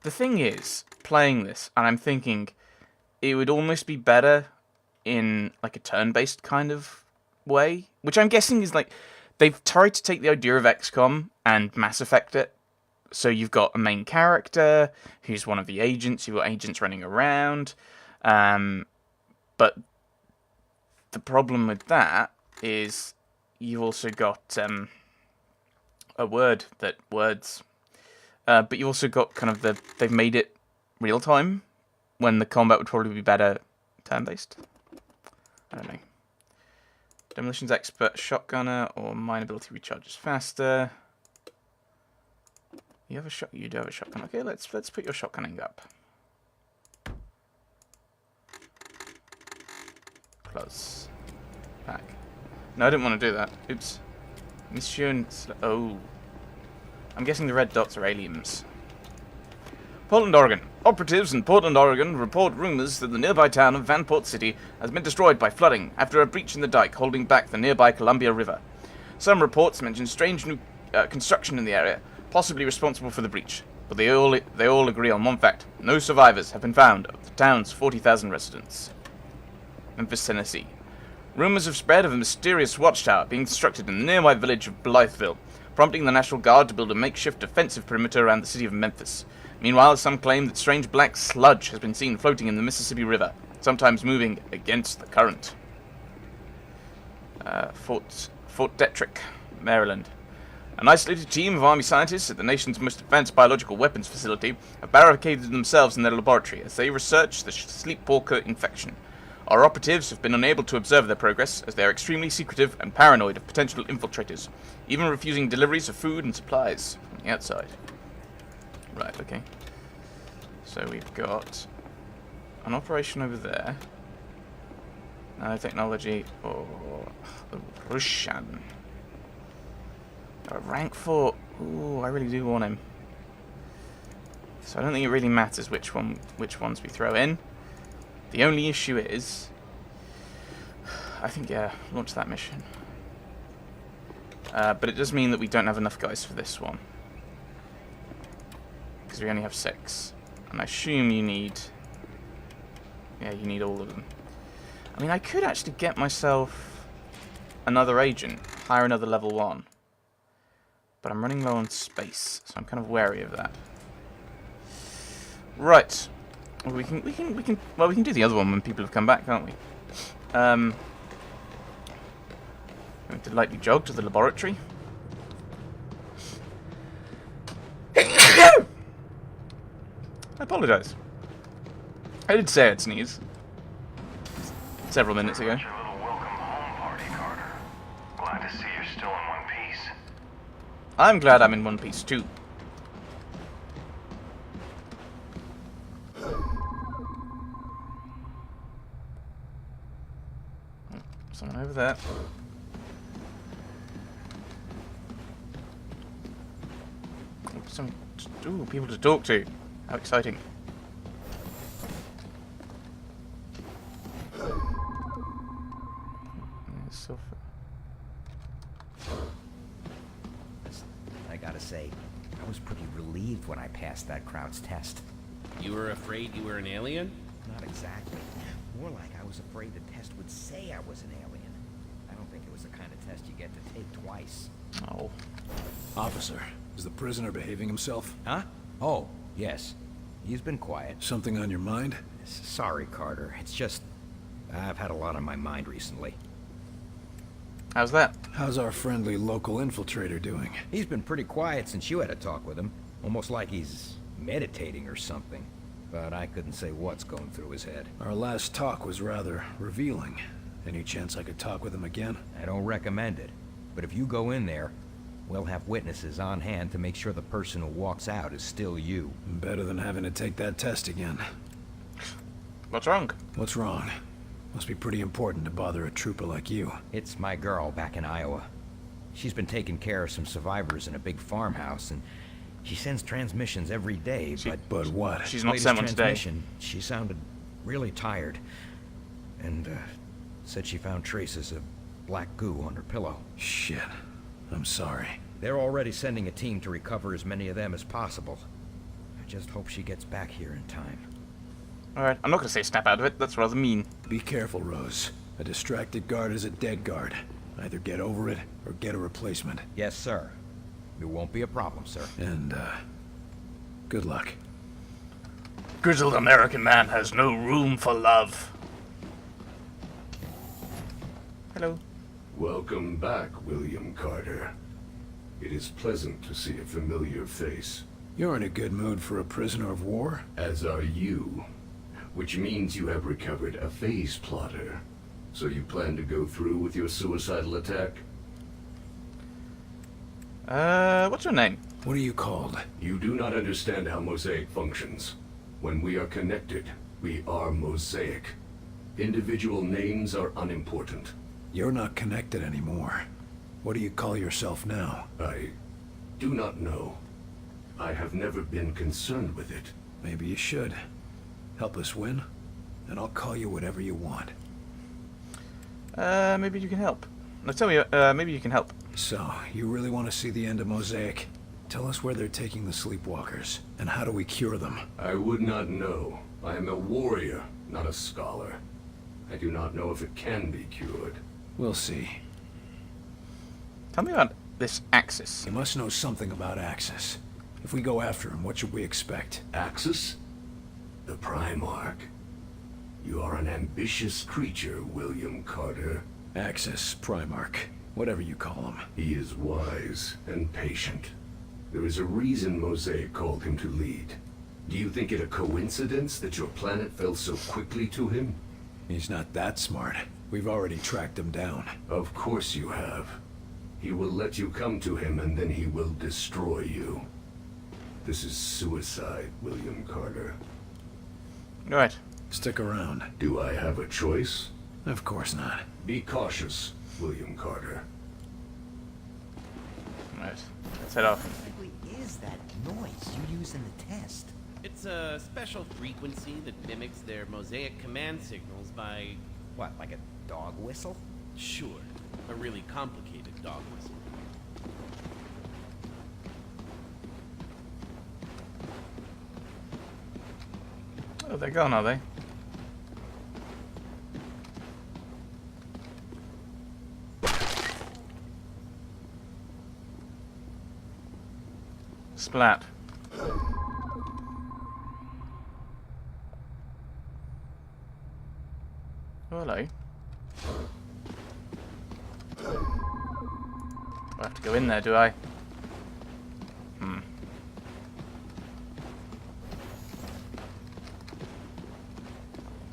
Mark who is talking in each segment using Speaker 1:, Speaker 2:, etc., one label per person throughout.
Speaker 1: The thing is, playing this, and I'm thinking it would almost be better in like a turn-based kind of way, which I'm guessing is like they've tried to take the idea of XCOM and Mass Effect it. So you've got a main character who's one of the agents. You've got agents running around, but the problem with that is you've also got a word that words. But you also got kind of they've made it real time when the combat would probably be better turn based. I don't know. Demolitions expert, shotgunner, or mine ability recharges faster. You have a shot. You do have a shotgun. Okay, let's put your shotgunning up. Close. Back. No, I didn't want to do that. Oops. Mission. Oh. I'm guessing the red dots are aliens. Portland, Oregon. Operatives in Portland, Oregon report rumors that the nearby town of Vanport City has been destroyed by flooding after a breach in the dike holding back the nearby Columbia River. Some reports mention strange new construction in the area, possibly responsible for the breach, but they all agree on one fact: no survivors have been found of the town's 40,000 residents. Memphis, Tennessee. Rumors have spread of a mysterious watchtower being constructed in the nearby village of Blytheville, prompting the National Guard to build a makeshift defensive perimeter around the city of Memphis. Meanwhile, some claim that strange black sludge has been seen floating in the Mississippi River, sometimes moving against the current. Fort Detrick, Maryland. An isolated team of Army scientists at the nation's most advanced biological weapons facility have barricaded themselves in their laboratory as they research the sleepwalker infection. Our operatives have been unable to observe their progress, as they are extremely secretive and paranoid of potential infiltrators, even refusing deliveries of food and supplies from the outside. Right, okay. So we've got an operation over there. Nanotechnology or Russian. Rank 4. Ooh, I really do want him. So I don't think it really matters which ones we throw in. The only issue is, I think, yeah, launch that mission. But it does mean that we don't have enough guys for this one, because we only have 6. And I assume you need, yeah, you need all of them. I mean, I could actually get myself another agent, hire another level 1. But I'm running low on space, so I'm kind of wary of that. Right. Well, we can do the other one when people have come back, can't we? Going to lightly jog to the laboratory. I apologise. I did say I'd sneeze several minutes ago.
Speaker 2: Your little welcome home party, Carter. Glad to see you're still in one piece.
Speaker 1: I'm glad I'm in one piece too. Someone over there. Some people to talk to. How exciting.
Speaker 3: I gotta say, I was pretty relieved when I passed that crowd's test.
Speaker 4: You were afraid you were an alien?
Speaker 3: Not exactly. More like I was afraid the test would say I was an alien. I don't think it was the kind of test you get to take twice.
Speaker 1: Oh.
Speaker 5: Officer, is the prisoner behaving himself?
Speaker 3: Huh? Oh, yes. He's been quiet.
Speaker 5: Something on your mind?
Speaker 3: Sorry, Carter. It's just, I've had a lot on my mind recently.
Speaker 1: How's that?
Speaker 5: How's our friendly local infiltrator doing?
Speaker 3: He's been pretty quiet since you had a talk with him. Almost like he's meditating or something. But I couldn't say what's going through his head.
Speaker 5: Our last talk was rather revealing. Any chance I could talk with him again?
Speaker 3: I don't recommend it. But if you go in there, we'll have witnesses on hand to make sure the person who walks out is still you.
Speaker 5: Better than having to take that test again.
Speaker 1: What's wrong?
Speaker 5: What's wrong? Must be pretty important to bother a trooper like you.
Speaker 3: It's my girl back in Iowa. She's been taking care of some survivors in a big farmhouse, and she sends transmissions every day,
Speaker 5: But what?
Speaker 1: She's not
Speaker 3: latest
Speaker 1: sent one today.
Speaker 3: transmission, she sounded really tired. And, said she found traces of black goo on her pillow.
Speaker 5: Shit. I'm sorry.
Speaker 3: They're already sending a team to recover as many of them as possible. just hope she gets back here in time.
Speaker 1: Alright, I'm not going to say snap out of it. That's rather mean.
Speaker 5: Be careful, Rose. A distracted guard is a dead guard. Either get over it, or get a replacement.
Speaker 3: Yes, sir. It won't be a problem, sir.
Speaker 5: And, good luck.
Speaker 1: Grizzled American man has no room for love. Hello.
Speaker 6: Welcome back, William Carter. It is pleasant to see a familiar face.
Speaker 5: You're in a good mood for a prisoner of war?
Speaker 6: As are you. Which means you have recovered a phase plotter. So you plan to go through with your suicidal attack?
Speaker 1: What's your name?
Speaker 5: What are you called?
Speaker 6: You do not understand how Mosaic functions. When we are connected, we are Mosaic. Individual names are unimportant.
Speaker 5: You're not connected anymore. What do you call yourself now?
Speaker 6: I do not know. I have never been concerned with it.
Speaker 5: Maybe you should. Help us win, and I'll call you whatever you want.
Speaker 1: Maybe you can help. Now tell me, maybe you can help.
Speaker 5: So, you really want to see the end of Mosaic? Tell us where they're taking the sleepwalkers, and how do we cure them?
Speaker 6: I would not know. I am a warrior, not a scholar. I do not know if it can be cured.
Speaker 5: We'll see.
Speaker 1: Tell me about this Axis.
Speaker 5: You must know something about Axis. If we go after him, what should we expect?
Speaker 6: Axis? The Primarch. You are an ambitious creature, William Carter.
Speaker 5: Axis, Primarch, whatever you call him.
Speaker 6: He is wise and patient. There is a reason Mosaic called him to lead. Do you think it a coincidence that your planet fell so quickly to him?
Speaker 5: He's not that smart. We've already tracked him down.
Speaker 6: Of course you have. He will let you come to him and then he will destroy you. This is suicide, William Carter.
Speaker 1: Right.
Speaker 5: Stick around.
Speaker 6: Do I have a choice?
Speaker 5: Of course not.
Speaker 6: Be cautious, William Carter.
Speaker 1: Right. Let's head off.
Speaker 7: What exactly is that noise you use in the test?
Speaker 4: It's a special frequency that mimics their Mosaic command signals by...
Speaker 3: What, like a dog whistle?
Speaker 4: Sure, a really complicated dog whistle.
Speaker 1: Oh, they're gone, are they? Splat. Oh, hello. I have to go in there, do I?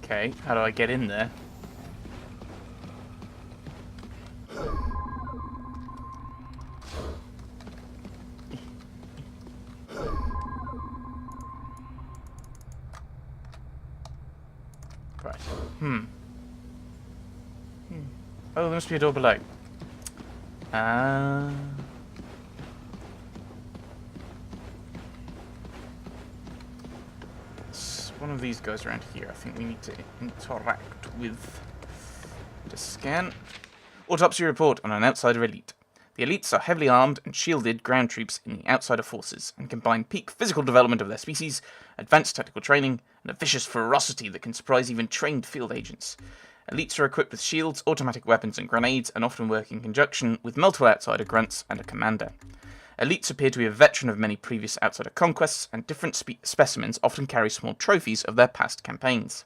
Speaker 1: Okay, how do I get in there? Right. Oh, there must be a door below. One of these guys around here. I think we need to interact with. To scan. Autopsy report on an outsider elite. The elites are heavily armed and shielded ground troops in the outsider forces and combine peak physical development of their species, advanced tactical training, and a vicious ferocity that can surprise even trained field agents. Elites are equipped with shields, automatic weapons, and grenades, and often work in conjunction with multiple outsider grunts and a commander. Elites appear to be a veteran of many previous outsider conquests, and different specimens often carry small trophies of their past campaigns.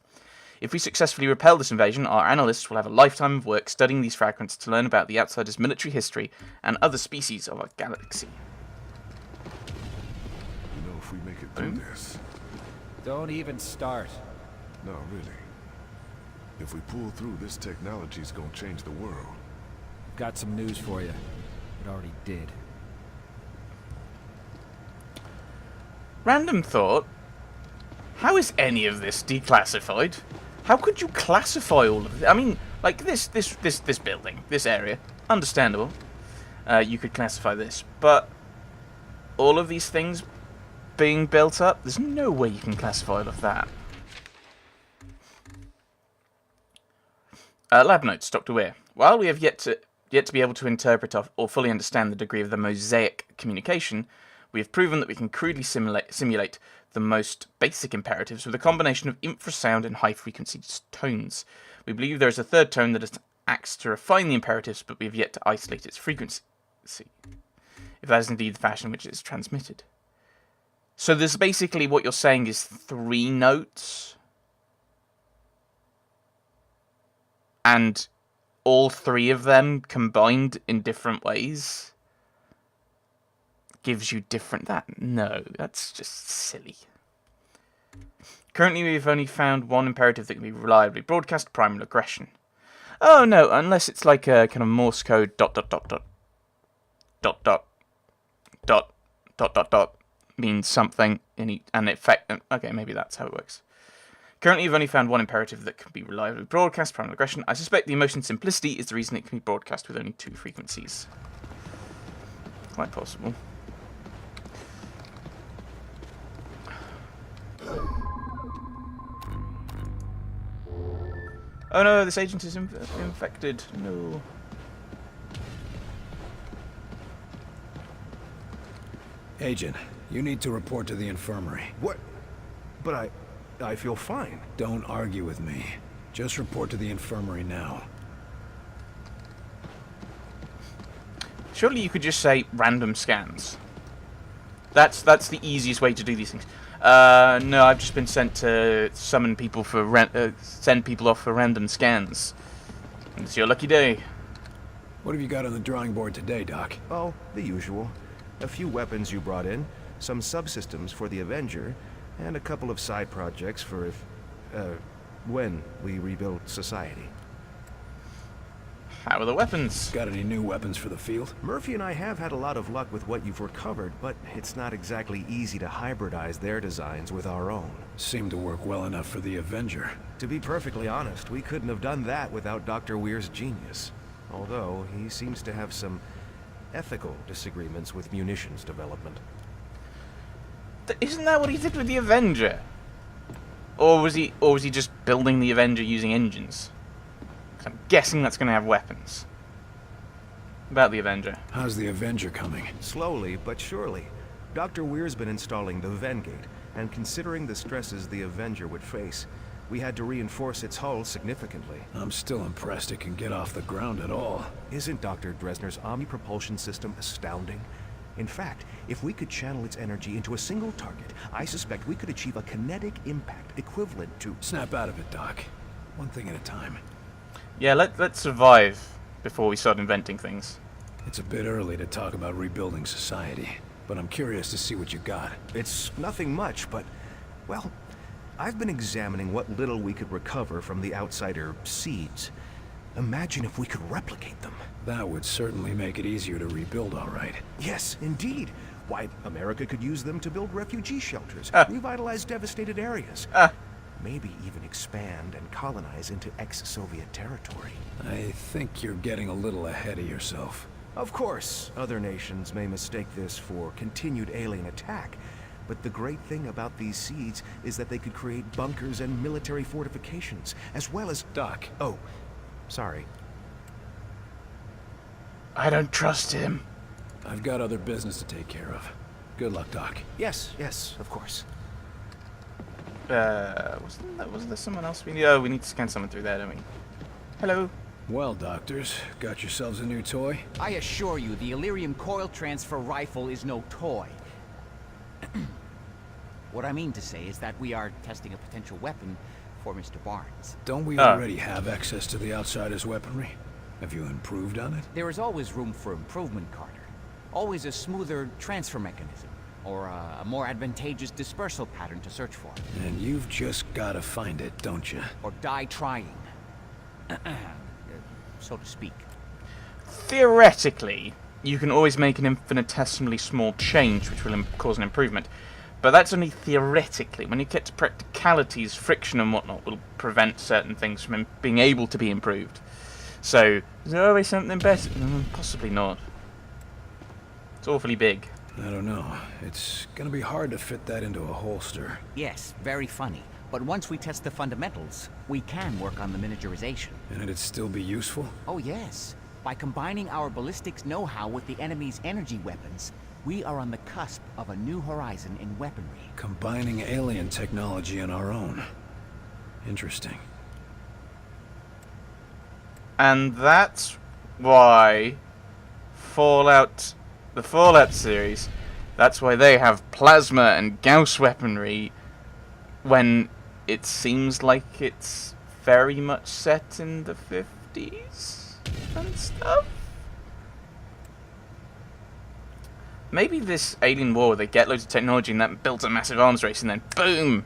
Speaker 1: If we successfully repel this invasion, our analysts will have a lifetime of work studying these fragments to learn about the outsiders' military history and other species of our galaxy.
Speaker 8: You know, if we make it through this...
Speaker 9: Don't even start.
Speaker 8: No, really. If we pull through, this technology's gonna change the world.
Speaker 9: Got some news for you. It already did.
Speaker 1: Random thought. How is any of this declassified? How could you classify all of it? I mean, like this building, this area, understandable. You could classify this, but all of these things being built up, there's no way you can classify all of that. Lab notes, Dr. Weir. While we have yet to be able to interpret or fully understand the degree of the Mosaic communication, we have proven that we can crudely simulate the most basic imperatives with a combination of infrasound and high-frequency tones. We believe there is a third tone that acts to refine the imperatives, but we have yet to isolate its frequency, if that is indeed the fashion in which it is transmitted. So there's basically, what you're saying is 3 notes, and all 3 of them combined in different ways gives you different... No, that's just silly. Currently, we've only found one imperative that can be reliably broadcast: primal aggression. Oh no, unless it's like a kind of Morse code ... means something and effect. Okay, maybe that's how it works. Currently, we've only found one imperative that can be reliably broadcast: primal aggression. I suspect the emotion simplicity is the reason it can be broadcast with only 2 frequencies. Quite possible. Oh no, this agent is infected. No.
Speaker 5: Agent, you need to report to the infirmary.
Speaker 6: What? But I feel fine.
Speaker 5: Don't argue with me. Just report to the infirmary now.
Speaker 1: Surely you could just say random scans. That's the easiest way to do these things. No, I've just been sent to summon people for send people off for random scans. It's your lucky day.
Speaker 5: What have you got on the drawing board today, Doc?
Speaker 10: Oh, the usual. A few weapons you brought in, some subsystems for the Avenger, and a couple of side projects for when we rebuild society.
Speaker 1: How are the weapons?
Speaker 5: Got any new weapons for the field?
Speaker 10: Murphy and I have had a lot of luck with what you've recovered, but it's not exactly easy to hybridize their designs with our own.
Speaker 5: Seemed to work well enough for the Avenger.
Speaker 10: To be perfectly honest, we couldn't have done that without Dr. Weir's genius. Although, he seems to have some ethical disagreements with munitions development.
Speaker 1: Isn't that what he did with the Avenger? Or was he just building the Avenger using engines? 'Cause I'm guessing that's going to have weapons. About the Avenger.
Speaker 5: How's the Avenger coming?
Speaker 10: Slowly, but surely. Dr. Weir's been installing the Vengate, and considering the stresses the Avenger would face, we had to reinforce its hull significantly.
Speaker 5: I'm still impressed it can get off the ground at all.
Speaker 10: Isn't Dr. Dresner's omni-propulsion system astounding? In fact, if we could channel its energy into a single target, I suspect we could achieve a kinetic impact equivalent to...
Speaker 5: Snap out of it, Doc. One thing at a time.
Speaker 1: Yeah, let's survive before we start inventing things.
Speaker 5: It's a bit early to talk about rebuilding society, but I'm curious to see what you got.
Speaker 10: It's nothing much, but, well, I've been examining what little we could recover from the outsider seeds. Imagine if we could replicate them.
Speaker 5: That would certainly make it easier to rebuild, all right.
Speaker 10: Yes, indeed. Why, America could use them to build refugee shelters, revitalize devastated areas. Maybe even expand and colonize into ex-Soviet territory.
Speaker 5: I think you're getting a little ahead of yourself.
Speaker 10: Of course, other nations may mistake this for continued alien attack, but the great thing about these seeds is that they could create bunkers and military fortifications, as well as...
Speaker 5: Doc.
Speaker 10: Oh, sorry.
Speaker 1: I don't trust him.
Speaker 5: I've got other business to take care of. Good luck, Doc.
Speaker 10: Yes, of course.
Speaker 1: Was there someone else we need? Oh, we need to scan someone through there, don't we? Hello.
Speaker 5: Well, doctors, got yourselves a new toy?
Speaker 7: I assure you, the Illyrium coil transfer rifle is no toy. What I mean to say is that we are testing a potential weapon for Mr. Barnes.
Speaker 5: Don't we already have access to the outsider's weaponry? Have you improved on it?
Speaker 7: There is always room for improvement, Carter. Always a smoother transfer mechanism, or a more advantageous dispersal pattern to search for.
Speaker 5: And you've just gotta find it, don't you?
Speaker 7: Or die trying. So to speak.
Speaker 1: Theoretically, you can always make an infinitesimally small change which will cause an improvement. But that's only theoretically. When you get to practicalities, friction and whatnot will prevent certain things from being able to be improved. So, is there always something better? Possibly not. It's awfully big.
Speaker 5: I don't know. It's gonna be hard to fit that into a holster.
Speaker 7: Yes, very funny. But once we test the fundamentals, we can work on the miniaturization.
Speaker 5: And it'd still be useful?
Speaker 7: Oh yes. By combining our ballistics know-how with the enemy's energy weapons, We are on the cusp of a new horizon in weaponry.
Speaker 5: Combining alien technology and our own. Interesting.
Speaker 1: And that's why the Fallout series, that's why they have plasma and Gauss weaponry when it seems like it's very much set in the 50s and stuff. Maybe this alien war where they get loads of technology and that builds a massive arms race and then boom!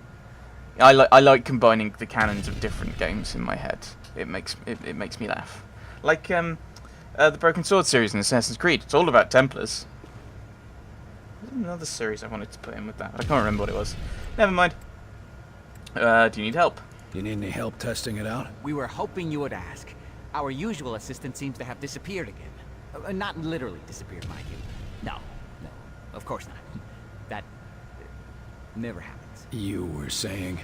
Speaker 1: I like combining the canons of different games in my head. It makes me laugh. Like the Broken Sword series in Assassin's Creed. It's all about Templars. There's another series I wanted to put in with that, but I can't remember what it was. Never mind. Do you need help?
Speaker 5: You need any help testing it out?
Speaker 7: We were hoping you would ask. Our usual assistant seems to have disappeared again. Not literally disappeared, mind you. No, of course not. That never happens.
Speaker 5: You were saying?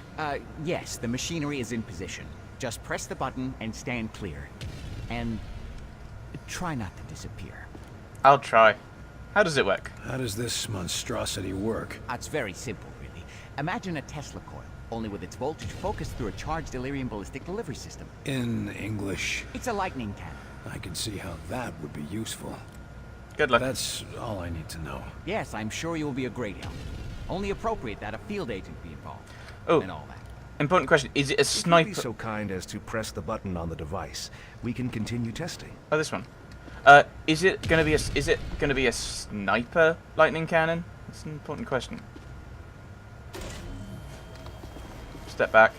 Speaker 7: Yes, the machinery is in position. Just press the button and stand clear. And try not to disappear.
Speaker 1: I'll try. How does it work?
Speaker 5: How does this monstrosity work?
Speaker 7: It's very simple, really. Imagine a Tesla coil, only with its voltage focused through a charged Delirium ballistic delivery system.
Speaker 5: In English?
Speaker 7: It's a lightning cannon.
Speaker 5: I can see how that would be useful.
Speaker 1: Good luck.
Speaker 5: That's all I need to know.
Speaker 7: Yes, I'm sure you will be a great help. Only appropriate that a field agent be involved.
Speaker 1: Oh,
Speaker 7: and all that.
Speaker 1: important question. Is it a
Speaker 10: If you'd
Speaker 1: sniper?
Speaker 10: be so kind as to press the button on the device, we can continue testing.
Speaker 1: Oh, this one. Is it gonna be a sniper lightning cannon? That's an important question. Step back.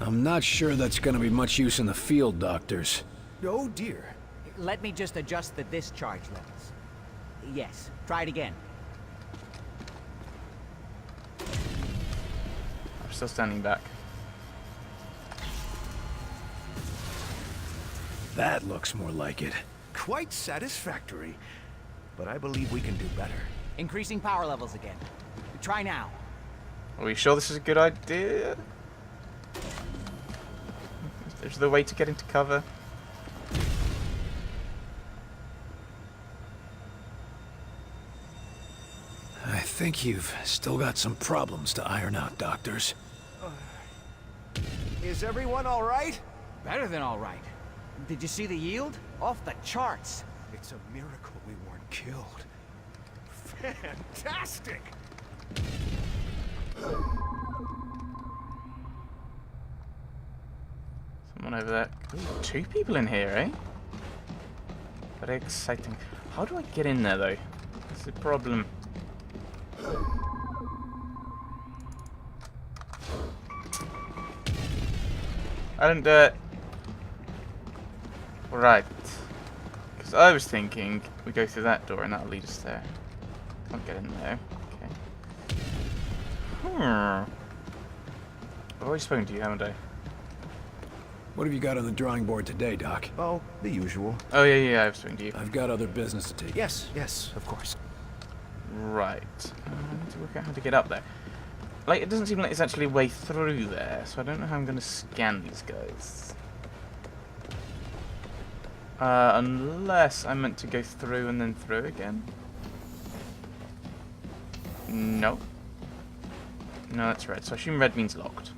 Speaker 5: I'm not sure that's gonna be much use in the field, doctors.
Speaker 10: Oh dear.
Speaker 7: Let me just adjust the discharge levels. Yes, try it again.
Speaker 1: I'm still standing back.
Speaker 5: That looks more like it.
Speaker 10: Quite satisfactory. But I believe we can do better.
Speaker 7: Increasing power levels again. Try now.
Speaker 1: Are we sure this is a good idea? Is there a way to get into cover?
Speaker 5: I think you've still got some problems to iron out, doctors.
Speaker 10: Is everyone all right?
Speaker 7: Better than all right. Did you see the yield? Off the charts.
Speaker 10: It's a miracle we weren't killed. Fantastic!
Speaker 1: Someone over there. Ooh, 2 people in here, eh? Very exciting. How do I get in there, though? That's the problem. I don't do it. Right. Because I was thinking we go through that door and that'll lead us there. Can't get in there. Okay. I've already spoken to you, haven't I?
Speaker 5: What have you got on the drawing board today, Doc?
Speaker 10: Oh, the usual.
Speaker 1: Oh, yeah, I've spoken to you.
Speaker 5: I've got other business to take.
Speaker 10: Yes, of course.
Speaker 1: Right. I need to work out how to get up there. Like, it doesn't seem like there's actually a way through there, so I don't know how I'm going to scan these guys. Unless I meant to go through and then through again. No. No, that's red. So I assume red means locked.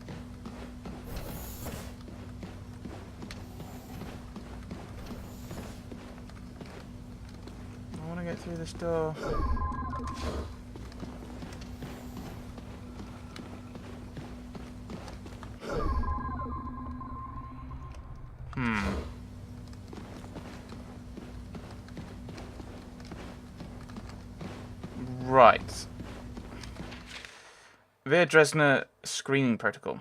Speaker 1: I want to get through this door. Right. Via Dresner screening protocol.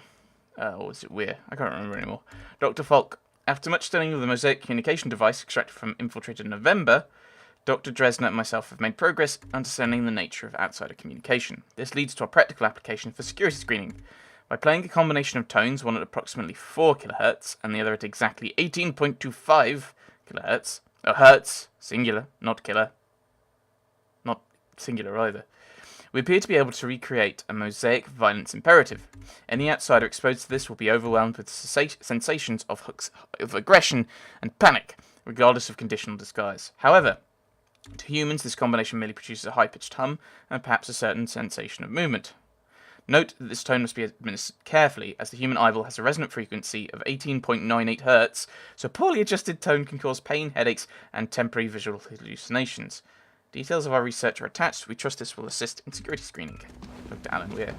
Speaker 1: Or is it Weir? I can't remember anymore. Dr. Falk. After much studying of the Mosaic communication device extracted from Infiltrated November, Dr. Dresner and myself have made progress understanding the nature of outsider communication. This leads to a practical application for security screening. By playing a combination of tones, one at approximately 4 kHz and the other at exactly 18.25 kHz, hertz, singular, not killer, not singular either, we appear to be able to recreate a Mosaic violence imperative. Any outsider exposed to this will be overwhelmed with sensations of aggression and panic, regardless of conditional disguise. However, To humans, this combination merely produces a high-pitched hum and perhaps a certain sensation of movement. Note that this tone must be administered carefully, as the human eyeball has a resonant frequency of 18.98 Hz, so a poorly adjusted tone can cause pain, headaches, and temporary visual hallucinations. Details of our research are attached. We trust this will assist in security screening. Dr. Alan Weir.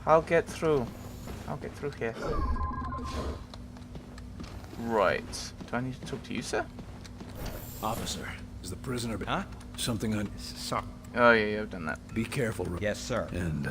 Speaker 1: I'll get through. I'll get through here. Right. Do I need to talk to you, sir?
Speaker 5: Officer, is the prisoner... Huh? Something on...
Speaker 3: Sorry.
Speaker 1: Oh, yeah, I've done that.
Speaker 5: Be careful.
Speaker 3: Yes, sir.
Speaker 5: And,